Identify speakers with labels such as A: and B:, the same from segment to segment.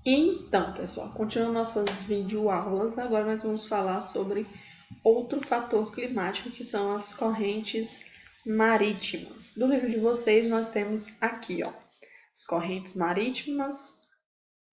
A: Então, pessoal, continuando nossas videoaulas, agora nós vamos falar sobre outro fator climático, que são as correntes marítimas. Do livro de vocês, nós temos aqui, ó, as correntes marítimas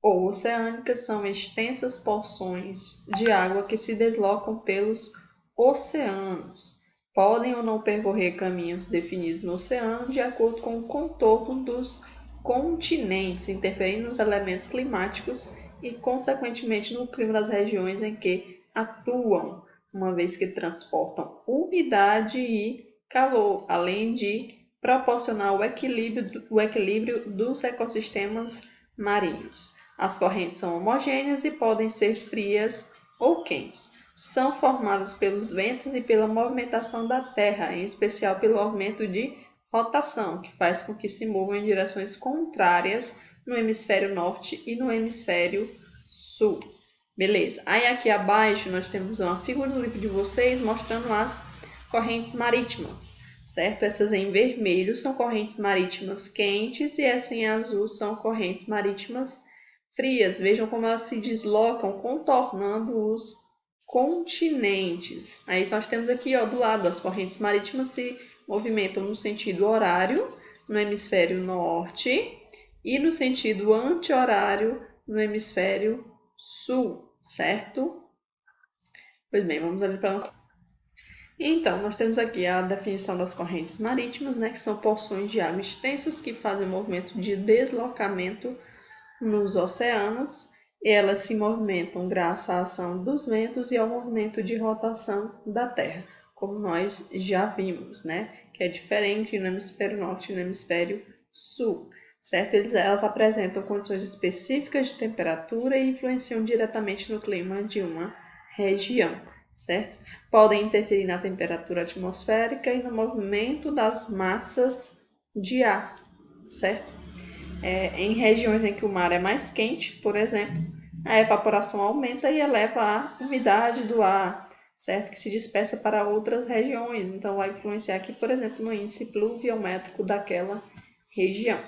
A: ou oceânicas são extensas porções de água que se deslocam pelos oceanos. Podem ou não percorrer caminhos definidos no oceano de acordo com o contorno dos continentes, interferindo nos elementos climáticos e, consequentemente, no clima das regiões em que atuam, uma vez que transportam umidade e calor, além de proporcionar o equilíbrio dos ecossistemas marinhos. As correntes são homogêneas e podem ser frias ou quentes. São formadas pelos ventos e pela movimentação da Terra, em especial pelo aumento de rotação, que faz com que se movam em direções contrárias no hemisfério norte e no hemisfério sul. Beleza. Aí aqui abaixo nós temos uma figura no livro de vocês mostrando as correntes marítimas, certo? Essas em vermelho são correntes marítimas quentes e essas em azul são correntes marítimas frias. Vejam como elas se deslocam, contornando os continentes. Aí nós temos aqui, ó, do lado, as correntes marítimas se movimentam no sentido horário, no hemisfério norte, e no sentido anti-horário, no hemisfério sul, certo? Pois bem, vamos ali para nossa. Então, nós temos aqui a definição das correntes marítimas, né, que são porções de água extensas que fazem movimento de deslocamento nos oceanos. Elas se movimentam graças à ação dos ventos e ao movimento de rotação da Terra, como nós já vimos, né? Que é diferente no hemisfério norte e no hemisfério sul, certo? Elas apresentam condições específicas de temperatura e influenciam diretamente no clima de uma região, certo? Podem interferir na temperatura atmosférica e no movimento das massas de ar, certo? Em regiões em que o mar é mais quente, por exemplo, a evaporação aumenta e eleva a umidade do ar, certo? Que se dispersa para outras regiões. Então, vai influenciar aqui, por exemplo, no índice pluviométrico daquela região,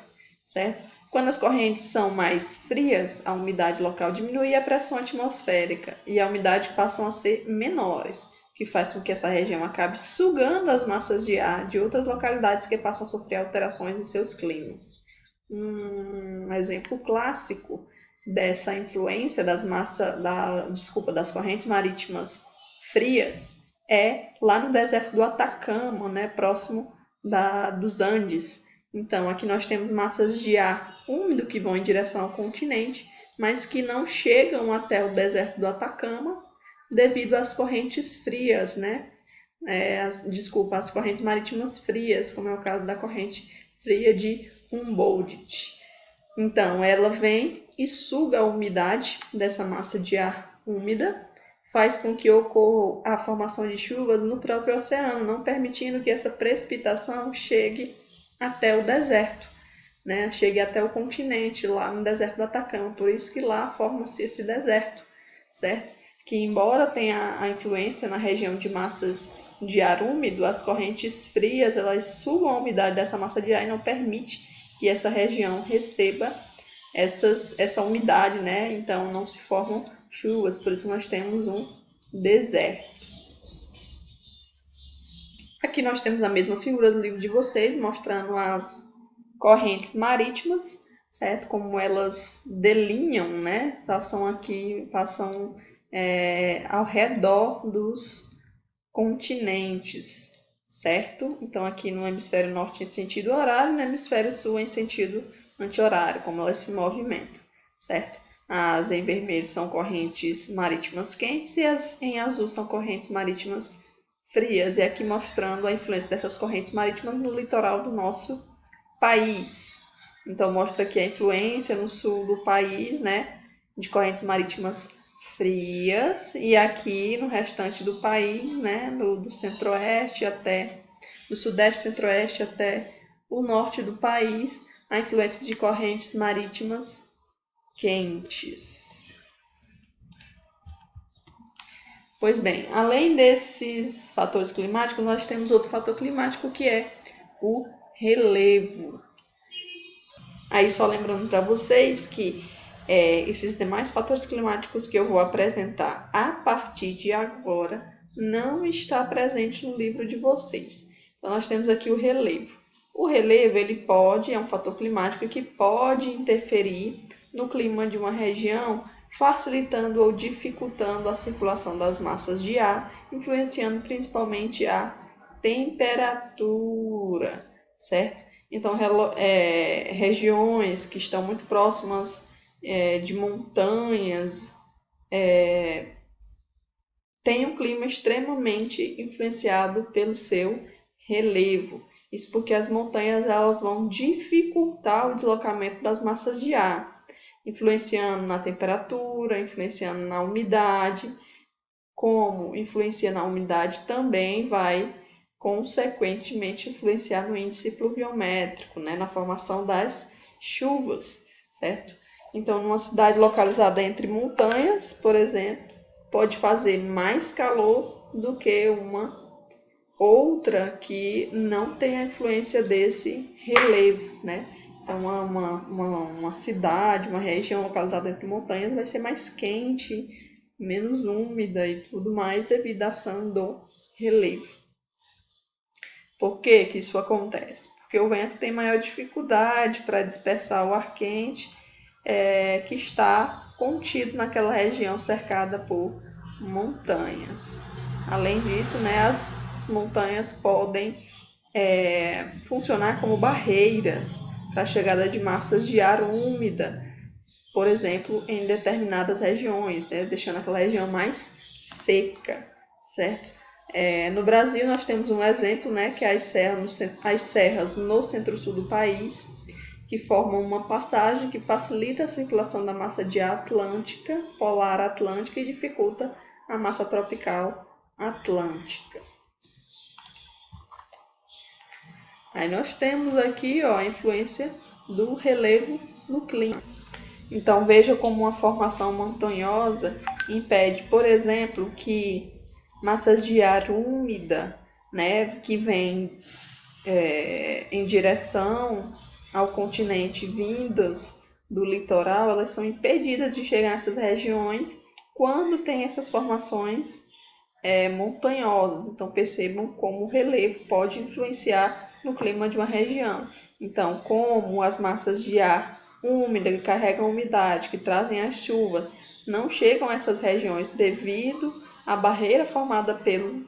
A: certo? Quando as correntes são mais frias, a umidade local diminui e a pressão atmosférica e a umidade passam a ser menores, que faz com que essa região acabe sugando as massas de ar de outras localidades que passam a sofrer alterações em seus climas. Um exemplo clássico dessa influência das correntes marítimas frias é lá no deserto do Atacama, né, próximo dos Andes. Então, aqui nós temos massas de ar úmido que vão em direção ao continente, mas que não chegam até o deserto do Atacama devido às correntes frias, né? As correntes marítimas frias, como é o caso da corrente fria de Humboldt. Então, ela vem e suga a umidade dessa massa de ar úmida, faz com que ocorra a formação de chuvas no próprio oceano, não permitindo que essa precipitação chegue até o deserto, né? Chegue até o continente, lá no deserto do Atacama. Por isso que lá forma-se esse deserto, certo? Que embora tenha a influência na região de massas de ar úmido, as correntes frias elas sugam a umidade dessa massa de ar e não permite que essa região receba essa umidade, né? Então não se formam chuvas, por isso nós temos um deserto. Aqui nós temos a mesma figura do livro de vocês, mostrando as correntes marítimas, certo? Como elas delinham, né? Passam ao redor dos continentes, certo? Então aqui no hemisfério norte em sentido horário, no hemisfério sul em sentido anti-horário, como elas se movimentam, certo? As em vermelho são correntes marítimas quentes e as em azul são correntes marítimas frias. E aqui mostrando a influência dessas correntes marítimas no litoral do nosso país. Então mostra aqui a influência no sul do país, né, de correntes marítimas frias, e aqui no restante do país, né, do centro-oeste até do sudeste, centro-oeste até o norte do país, a influência de correntes marítimas quentes. Pois bem, além desses fatores climáticos, nós temos outro fator climático que é o relevo. Aí só lembrando para vocês que esses demais fatores climáticos que eu vou apresentar a partir de agora não está presente no livro de vocês. Então, nós temos aqui o relevo. O relevo é um fator climático que pode interferir no clima de uma região, facilitando ou dificultando a circulação das massas de ar, influenciando principalmente a temperatura, certo? Então, regiões que estão muito próximas de montanhas têm um clima extremamente influenciado pelo seu relevo. Isso porque as montanhas elas vão dificultar o deslocamento das massas de ar, influenciando na temperatura, influenciando na umidade. Como influencia na umidade, também vai consequentemente influenciar no índice pluviométrico, né, na formação das chuvas, certo? Então, numa cidade localizada entre montanhas, por exemplo, pode fazer mais calor do que uma outra que não tem a influência desse relevo, né? Então, uma cidade, uma região localizada entre montanhas vai ser mais quente, menos úmida e tudo mais devido à ação do relevo. Por que que isso acontece? Porque o vento tem maior dificuldade para dispersar o ar quente que está contido naquela região cercada por montanhas. Além disso, né, as montanhas podem funcionar como barreiras para a chegada de massas de ar úmida, por exemplo, em determinadas regiões, né, deixando aquela região mais seca, certo? No Brasil, nós temos um exemplo, né, que é as serras no centro-sul do país, que formam uma passagem que facilita a circulação da massa de ar atlântica, polar atlântica, e dificulta a massa tropical atlântica. Aí nós temos aqui a influência do relevo no clima. Então veja como uma formação montanhosa impede, por exemplo, que massas de ar úmida, né, que vêm em direção ao continente vindas do litoral, elas são impedidas de chegar nessas regiões quando tem essas formações montanhosas. Então percebam como o relevo pode influenciar no clima de uma região. Então, como as massas de ar úmida que carregam umidade, que trazem as chuvas, não chegam a essas regiões devido à barreira formada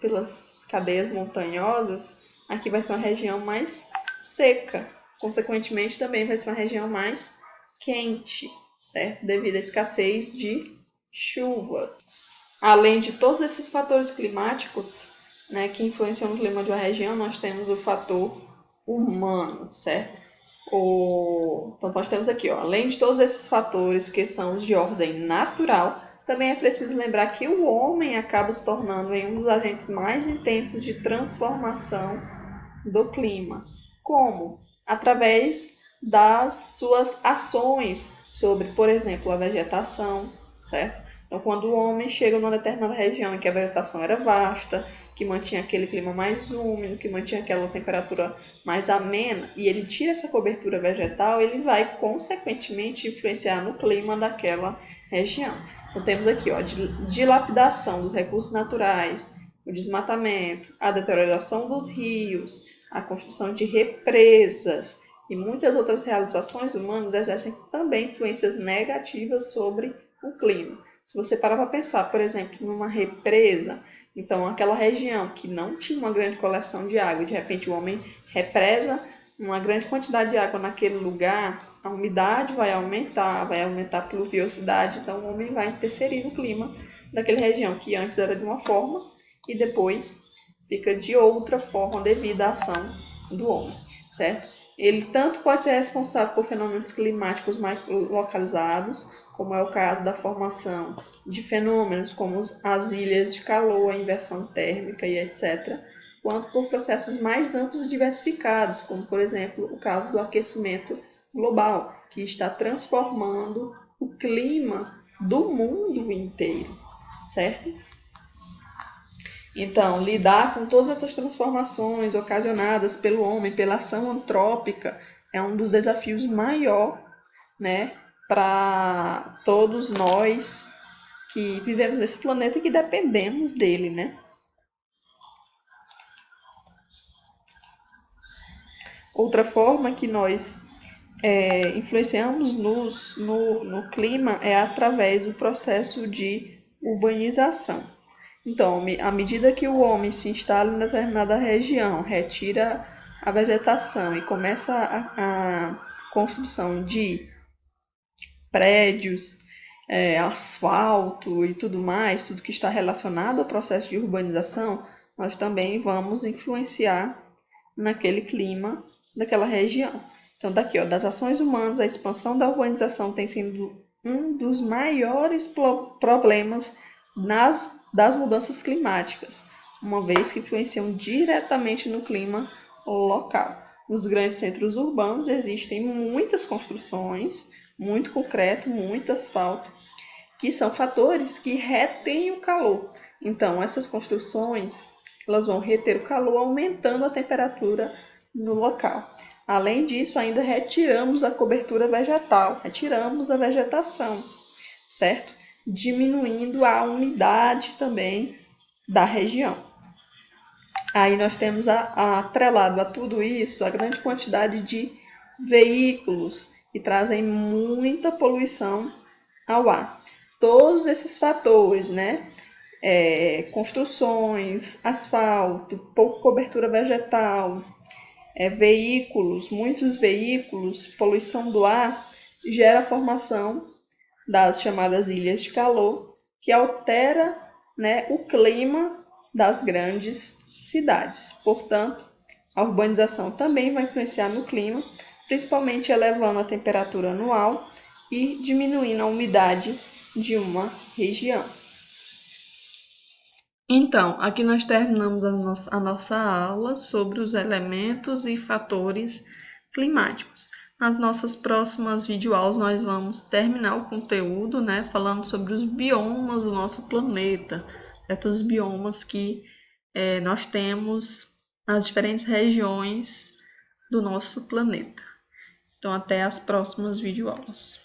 A: pelas cadeias montanhosas, aqui vai ser uma região mais seca. Consequentemente, também vai ser uma região mais quente, certo? Devido à escassez de chuvas. Além de todos esses fatores climáticos, né, que influenciam no clima de uma região, nós temos o fator humano, certo? Então, nós temos aqui, além de todos esses fatores que são de ordem natural, também é preciso lembrar que o homem acaba se tornando um dos agentes mais intensos de transformação do clima. Como? Através das suas ações sobre, por exemplo, a vegetação, certo? Então, quando o homem chega numa determinada região em que a vegetação era vasta, que mantinha aquele clima mais úmido, que mantinha aquela temperatura mais amena, e ele tira essa cobertura vegetal, ele vai, consequentemente, influenciar no clima daquela região. Então, temos aqui a dilapidação dos recursos naturais, o desmatamento, a deterioração dos rios, a construção de represas e muitas outras realizações humanas exercem também influências negativas sobre o clima. Se você parar para pensar, por exemplo, numa represa, então aquela região que não tinha uma grande coleção de água, de repente o homem represa uma grande quantidade de água naquele lugar, a umidade vai aumentar a pluviosidade, então o homem vai interferir no clima daquela região que antes era de uma forma e depois fica de outra forma devido à ação do homem, certo? Ele tanto pode ser responsável por fenômenos climáticos mais localizados, como é o caso da formação de fenômenos como as ilhas de calor, a inversão térmica e etc., quanto por processos mais amplos e diversificados, como, por exemplo, o caso do aquecimento global, que está transformando o clima do mundo inteiro, certo? Então, lidar com todas essas transformações ocasionadas pelo homem, pela ação antrópica, é um dos desafios maiores, né, para todos nós que vivemos nesse planeta e que dependemos dele, né? Outra forma que nós influenciamos no clima é através do processo de urbanização. Então, à medida que o homem se instala em determinada região, retira a vegetação e começa a construção de prédios, asfalto e tudo mais, tudo que está relacionado ao processo de urbanização, nós também vamos influenciar naquele clima daquela região. Então, daqui, ó, das ações humanas, a expansão da urbanização tem sido um dos maiores problemas das mudanças climáticas, uma vez que influenciam diretamente no clima local. Nos grandes centros urbanos existem muitas construções, muito concreto, muito asfalto, que são fatores que retêm o calor. Então, essas construções elas vão reter o calor, aumentando a temperatura no local. Além disso, ainda retiramos a cobertura vegetal, retiramos a vegetação, certo? Diminuindo a umidade também da região. Aí nós temos atrelado a tudo isso a grande quantidade de veículos que trazem muita poluição ao ar. Todos esses fatores, né? Construções, asfalto, pouca cobertura vegetal, veículos, muitos veículos, poluição do ar, gera a formação das chamadas ilhas de calor, que altera, né, o clima das grandes cidades. Portanto, a urbanização também vai influenciar no clima, principalmente elevando a temperatura anual e diminuindo a umidade de uma região. Então, aqui nós terminamos a nossa aula sobre os elementos e fatores climáticos. Nas nossas próximas videoaulas nós vamos terminar o conteúdo, né, falando sobre os biomas do nosso planeta, certo? Os biomas que nós temos nas diferentes regiões do nosso planeta. Então, até as próximas videoaulas.